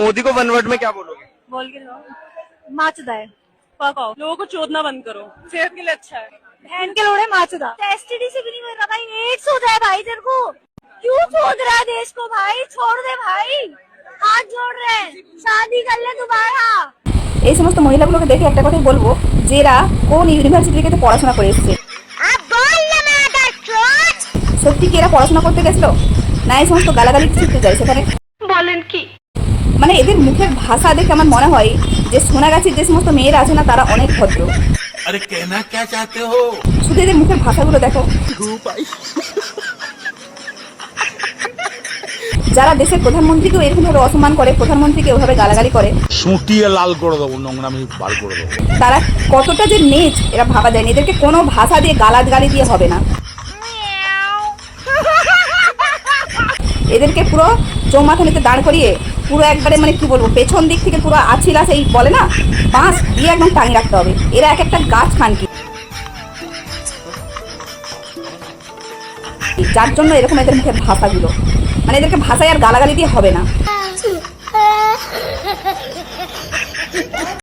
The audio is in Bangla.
मोदी को वन वर्ड में क्या बोलोगे? बोल के लो, माचदा है, पकाओ, लोगों को चोदना बंद करो, सेहत के लिए अच्छा है। बहन के लोड़े माचदा, एसटीडी से भी नहीं मिल रहा भाई, एड्स हो जाए भाई तेरे को, क्यों चोद रहा है देश को भाई, छोड़ दे भाई, हाथ जोड़ रहे हैं, शादी कर ले दोबारा। এই সমস্ত মহিলাগুলোকে দেখে একটা কথাই বলবো যে এরা কোন ইউনিভার্সিটি থেকে পড়াশোনা করে এসেছে। সত্যি কি এরা পড়াশোনা করতে গেছিল না এই সমস্ত গালাগালি শিখতে যায় সেখানে? বলেন কি? মানে এদের মুখের ভাষা দেখে আমার মনে হয় যে সোনাগাছির যে সমস্ত মেয়েরা আছে না তারা অনেক ভদ্র। আরে কেনা কে চাতে হো? শুধু এদের মুখের ভাষাগুলো দেখো। যারা দেশের প্রধানমন্ত্রীকেও এরকম ভাবে অসম্মান করে, প্রধানমন্ত্রীকে ওভাবে গালাগালি করে, সুটিয়ে লাল করে দেবো, নোংরামি বার করে দেবো। তারা কতটা যে নেচ এরা ভাবা যায় না। এদেরকে কোনো ভাষা দিয়ে গালাগালি দিয়ে হবে না। এদেরকে পুরো চৌমাথানিতে দাঁড় করিয়ে পুরো একবারে মানে কি বলবো পেছন দিক থেকে পুরো আছিলা সেই বলে না বাঁশ দিয়ে একদম টাঙিয়ে রাখতে হবে। এরা এক একটা গাছ খানকি, যার জন্য এরকম এদের মুখের ভাষাগুলো, মানে এদেরকে ভাষায় আর গালাগালি দিয়ে হবে না।